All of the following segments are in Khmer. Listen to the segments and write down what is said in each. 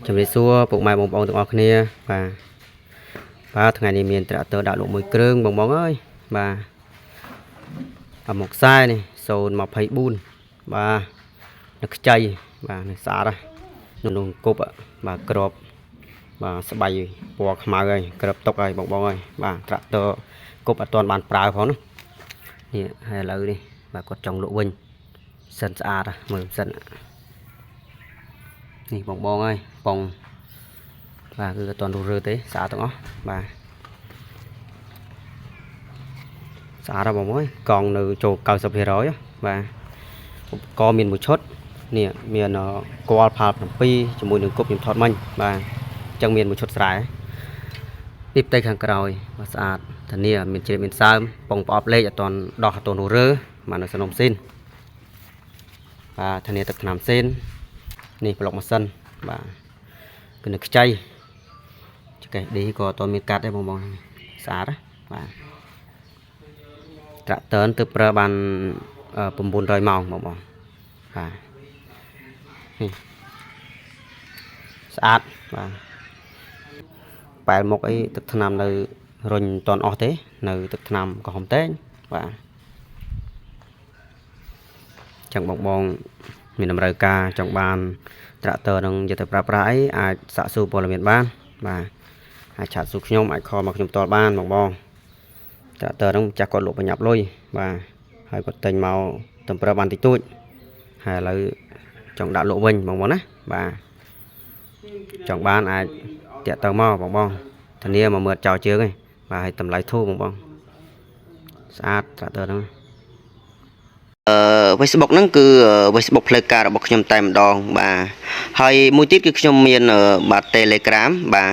ជំរាបសួរពុកម៉ែបងប្អូនទាំងអស់គ្នាបាទថ្ងៃនេះមានត្រាក់ទ័រដាក់លក់មួយគ្រឿងបងអើយបាទអាមកខ្សែនេះ024បាទនៅខ្ចីបាទនៅស្អាតក្នុងគប់បាទក្របបាទស្បៃពណ៌ខ្មៅហើយក្របតុកហើយបងអើយបាទត្រាក់ទ័រគប់អត់ទាន់បានប្រើផងណានេះហើយឥឡូវនេះបាទគាត់ចង់លក់វិញសិនស្អាតមើលសិននេះបងអើយបងបាទគឺអត់ទាន់រើទេស្អាតទាំងអស់បាទស្អាតបងអើយកង់នៅចូល 90% បាទឧបករណ៍មានមួយឈុតនេះមានគល់ផាល់7ជាមួយនឹងគប់ខ្ញុំថតមិញបាទអញ្ចឹងមានមួយឈុតស្រែពីផ្ទៃខាងក្រោយបាទស្អាតធានាមានជ្រាបមានសើមពងប្រអប់លេខអត់ទាន់ដោះអត់ទាន់រើបាទនៅសនំស៊ីនបាទធានាទឹកថ្នាំសេននេះប្លុកម៉ាស៊ីនបាទគឺនៅខ្ចីចកេះឌីក៏អត់ទាន់មានកាត់ទេបងស្អាតបាទត្រាក់ទ័រទៅប្រើបាន900ម៉ោងបងបាទនេះស្អាតបាទបែលមុខអីទឹកថ្នាំនៅរុញតន់អស់ទេនៅទឹកថ្នាំកំហុំតែងបាទចឹងបងមានតម្រូវការចង់បានត្រាក់ទ័រនឹងយកទៅប្រើប្រាស់អីអាចសាកសួរព័ត៌មានបានបាទអាចឆាតសួរខ្ញុំអាចខលមកខ្ញុំតល់បានបងត្រាក់ទ័រនឹងចាស់គាត់លក់ប្រញាប់លុយបាទហើយគាត់ទិញមកទៅប្រើបានតិចតួចហើយឥឡូវចង់ដាក់លក់វិញបងណាបាទចង់បានអាចតាក់ទៅមកបងធានាមកមើលចោលជើងឯងបាទហើយតម្លៃធូរបងស្អាតត្រាក់ទ័រហ្នឹងFacebook ហ្នឹងគឺ Facebook ផ្លូវការរបស់ខ្ញុំតែម្ដងបាទហើយមួយទៀតគឺខ្ញុំមានបាទ Telegram បាទ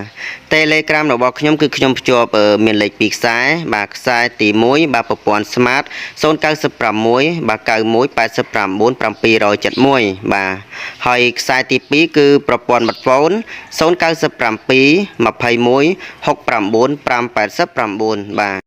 Telegram របស់ខ្ញុំគឺខ្ញុំភ្ជាប់មានលេខ2ខ្សែបាទខ្សែទី1បាទប្រព័ន្ធ Smart 096បាទ91 89 771បាទហើយខ្សែទី2គឺប្រព័ន្ធ Smartphone 097 21 69 589បាទ